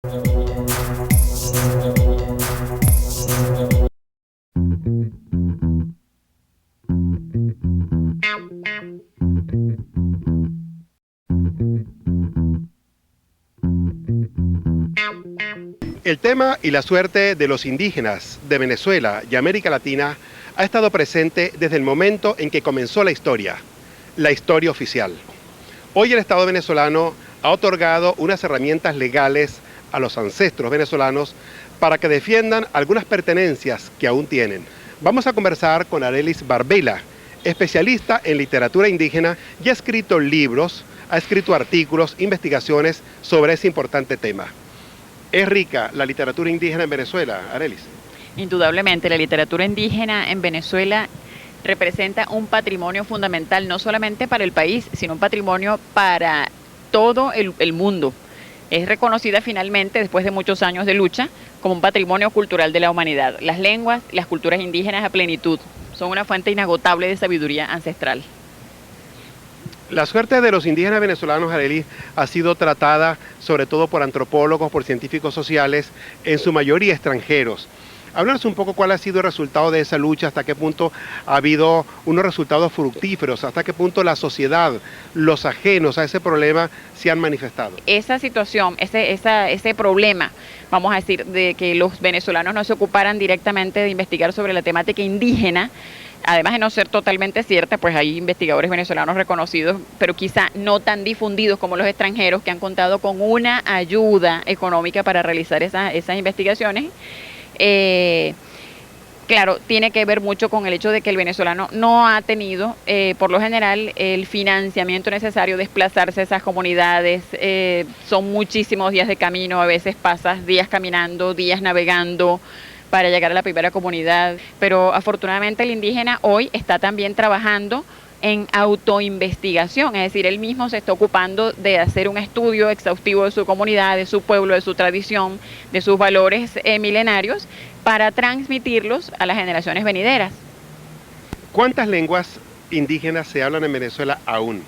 El tema y la suerte de los indígenas de Venezuela y América Latina ha estado presente desde el momento en que comenzó la historia oficial. Hoy el Estado venezolano ha otorgado unas herramientas legales a los ancestros venezolanos para que defiendan algunas pertenencias que aún tienen. Vamos a conversar con Arelis Barbela, especialista en literatura indígena y ha escrito libros, ha escrito artículos, investigaciones sobre ese importante tema. ¿Es rica la literatura indígena en Venezuela, Arelis? Indudablemente, la literatura indígena en Venezuela representa un patrimonio fundamental, no solamente para el país, sino un patrimonio para todo el mundo. Es reconocida finalmente, después de muchos años de lucha, como un patrimonio cultural de la humanidad. Las lenguas, las culturas indígenas a plenitud, son una fuente inagotable de sabiduría ancestral. La suerte de los indígenas venezolanos, Arelis, ha sido tratada sobre todo por antropólogos, por científicos sociales, en su mayoría extranjeros. Háblanos un poco cuál ha sido el resultado de esa lucha, hasta qué punto ha habido unos resultados fructíferos, hasta qué punto la sociedad, los ajenos a ese problema se han manifestado. Esa situación, ese problema, vamos a decir, de que los venezolanos no se ocuparan directamente de investigar sobre la temática indígena, además de no ser totalmente cierta, pues hay investigadores venezolanos reconocidos, pero quizá no tan difundidos como los extranjeros, que han contado con una ayuda económica para realizar esas investigaciones. Claro, tiene que ver mucho con el hecho de que el venezolano no ha tenido, por lo general, el financiamiento necesario de desplazarse a esas comunidades. Son muchísimos días de camino, a veces pasas días caminando, días navegando para llegar a la primera comunidad, pero afortunadamente el indígena hoy está también trabajando en autoinvestigación, es decir, él mismo se está ocupando de hacer un estudio exhaustivo de su comunidad, de su pueblo, de su tradición, de sus valores milenarios, para transmitirlos a las generaciones venideras. ¿Cuántas lenguas indígenas se hablan en Venezuela aún?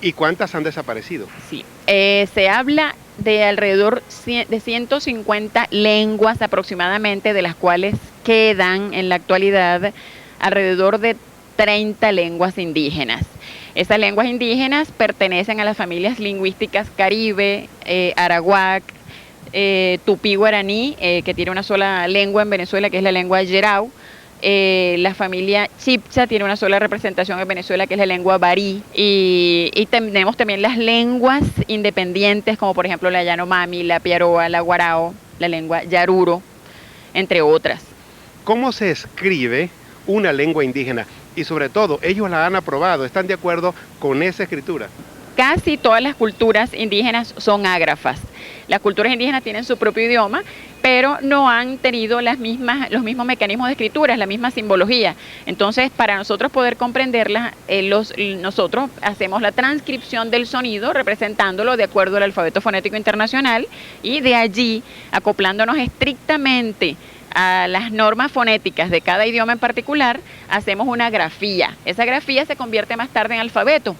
¿Y cuántas han desaparecido? Sí, se habla de alrededor de 150 lenguas aproximadamente, de las cuales quedan en la actualidad alrededor de 30 lenguas indígenas. Esas lenguas indígenas pertenecen a las familias lingüísticas caribe, arawak, tupí guaraní, que tiene una sola lengua en Venezuela, que es la lengua yerau. La familia chipcha tiene una sola representación en Venezuela, que es la lengua barí, y tenemos también las lenguas independientes, como por ejemplo la yanomami, la piaroa, la guarao, la lengua yaruro, entre otras. ¿Cómo se escribe una lengua indígena? Y sobre todo, ellos la han aprobado, ¿están de acuerdo con esa escritura? Casi todas las culturas indígenas son ágrafas. Las culturas indígenas tienen su propio idioma, pero no han tenido los mismos mecanismos de escritura, la misma simbología. Entonces, para nosotros poder comprenderlas, nosotros hacemos la transcripción del sonido, representándolo de acuerdo al alfabeto fonético internacional, y de allí, acoplándonos estrictamente a las normas fonéticas de cada idioma en particular, hacemos una grafía. Esa grafía se convierte más tarde en alfabeto.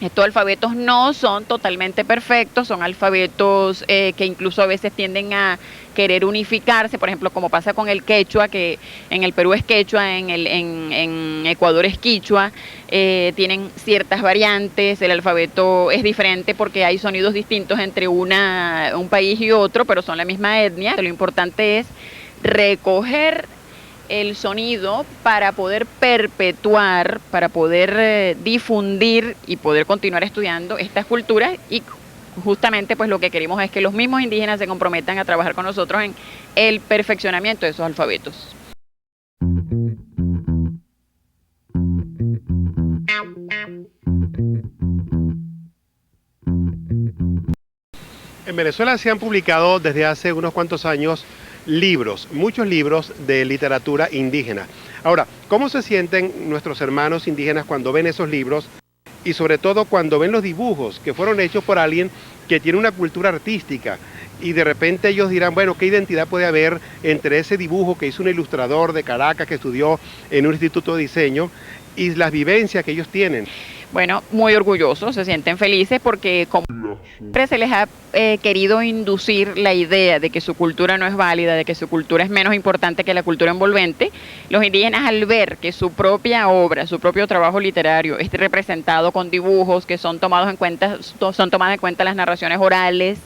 Estos alfabetos no son totalmente perfectos, son alfabetos que incluso a veces tienden a querer unificarse, por ejemplo, como pasa con el quechua, que en el Perú es quechua, en Ecuador es quichua, tienen ciertas variantes, el alfabeto es diferente porque hay sonidos distintos entre un país y otro, pero son la misma etnia. Lo importante es recoger el sonido para poder perpetuar, para poder difundir y poder continuar estudiando estas culturas, y justamente pues lo que queremos es que los mismos indígenas se comprometan a trabajar con nosotros en el perfeccionamiento de esos alfabetos. En Venezuela se han publicado desde hace unos cuantos años libros, muchos libros de literatura indígena. Ahora, ¿cómo se sienten nuestros hermanos indígenas cuando ven esos libros y sobre todo cuando ven los dibujos que fueron hechos por alguien que tiene una cultura artística? Y de repente ellos dirán, bueno, ¿qué identidad puede haber entre ese dibujo que hizo un ilustrador de Caracas que estudió en un instituto de diseño y las vivencias que ellos tienen? Bueno, muy orgullosos, se sienten felices porque como siempre se les ha querido inducir la idea de que su cultura no es válida, de que su cultura es menos importante que la cultura envolvente, los indígenas al ver que su propia obra, su propio trabajo literario es representado con dibujos que son tomadas en cuenta las narraciones orales,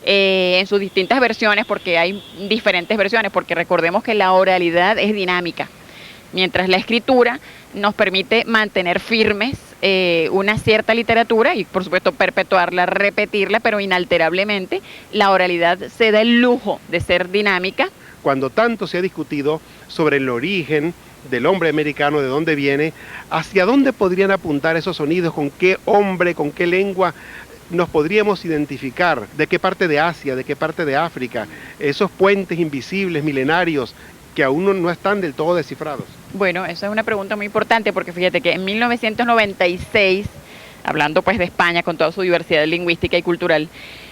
en sus distintas versiones, porque hay diferentes versiones, porque recordemos que la oralidad es dinámica, mientras la escritura nos permite mantener firmes una cierta literatura y por supuesto perpetuarla, repetirla, pero inalterablemente la oralidad se da el lujo de ser dinámica. Cuando tanto se ha discutido sobre el origen del hombre americano, de dónde viene, hacia dónde podrían apuntar esos sonidos, con qué hombre, con qué lengua nos podríamos identificar, de qué parte de Asia, de qué parte de África, esos puentes invisibles, milenarios, que aún no están del todo descifrados. Bueno, esa es una pregunta muy importante porque fíjate que en 1996, hablando pues de España con toda su diversidad lingüística y cultural,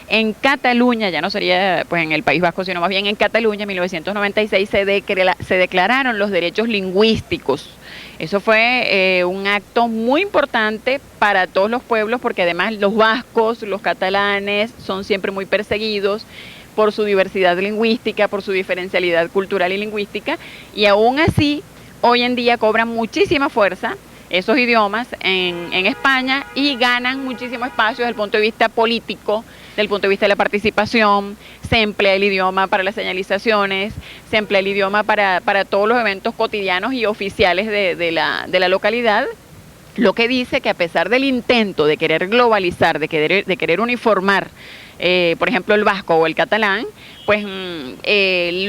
en Cataluña, ya no sería pues en el País Vasco, sino más bien en Cataluña, en 1996 se declararon los derechos lingüísticos. Eso fue un acto muy importante para todos los pueblos porque además los vascos, los catalanes son siempre muy perseguidos por su diversidad lingüística, por su diferencialidad cultural y lingüística, y aún así hoy en día cobran muchísima fuerza esos idiomas en España y ganan muchísimo espacio desde el punto de vista político, desde el punto de vista de la participación. Se emplea el idioma para las señalizaciones, se emplea el idioma para todos los eventos cotidianos y oficiales de la localidad, lo que dice que a pesar del intento de querer globalizar, de querer uniformar, por ejemplo, el vasco o el catalán, pues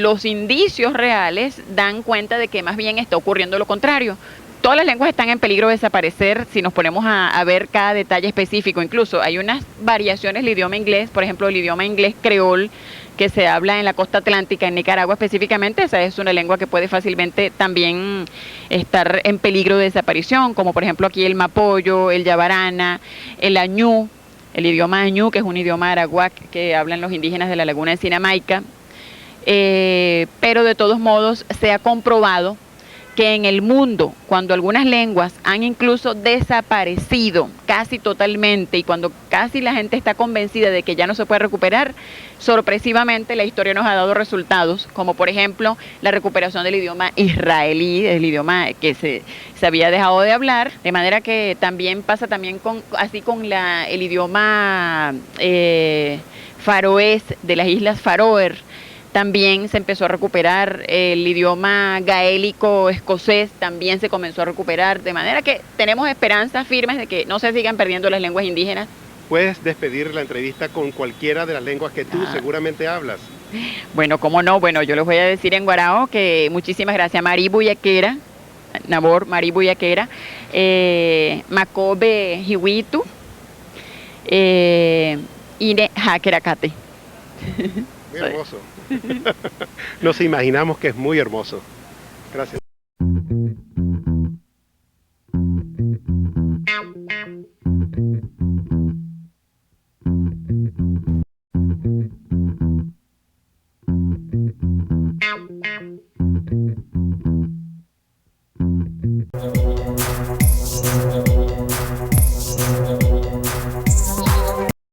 los indicios reales dan cuenta de que más bien está ocurriendo lo contrario. Todas las lenguas están en peligro de desaparecer si nos ponemos a ver cada detalle específico. Incluso hay unas variaciones del idioma inglés, por ejemplo, el idioma inglés creol, que se habla en la costa atlántica, en Nicaragua específicamente. Esa es una lengua que puede fácilmente también estar en peligro de desaparición, como por ejemplo aquí el mapoyo, el yabarana, el añú, el idioma añú, que es un idioma arawak que hablan los indígenas de la laguna de Sinamaica. Pero de todos modos se ha comprobado que en el mundo, cuando algunas lenguas han incluso desaparecido casi totalmente y cuando casi la gente está convencida de que ya no se puede recuperar, sorpresivamente la historia nos ha dado resultados, como por ejemplo la recuperación del idioma israelí, el idioma que se había dejado de hablar, de manera que también pasa también con el idioma faroés de las Islas Faroe. También se empezó a recuperar el idioma gaélico escocés, también se comenzó a recuperar, de manera que tenemos esperanzas firmes de que no se sigan perdiendo las lenguas indígenas. Puedes despedir la entrevista con cualquiera de las lenguas que tú seguramente hablas. Bueno, cómo no, bueno, yo les voy a decir en guarao que muchísimas gracias. Maribu Yaquera, Nabor, Maribu Yaquera, Macobe Hiwitu, Ine Hakerakate. Muy hermoso. Nos imaginamos que es muy hermoso. Gracias.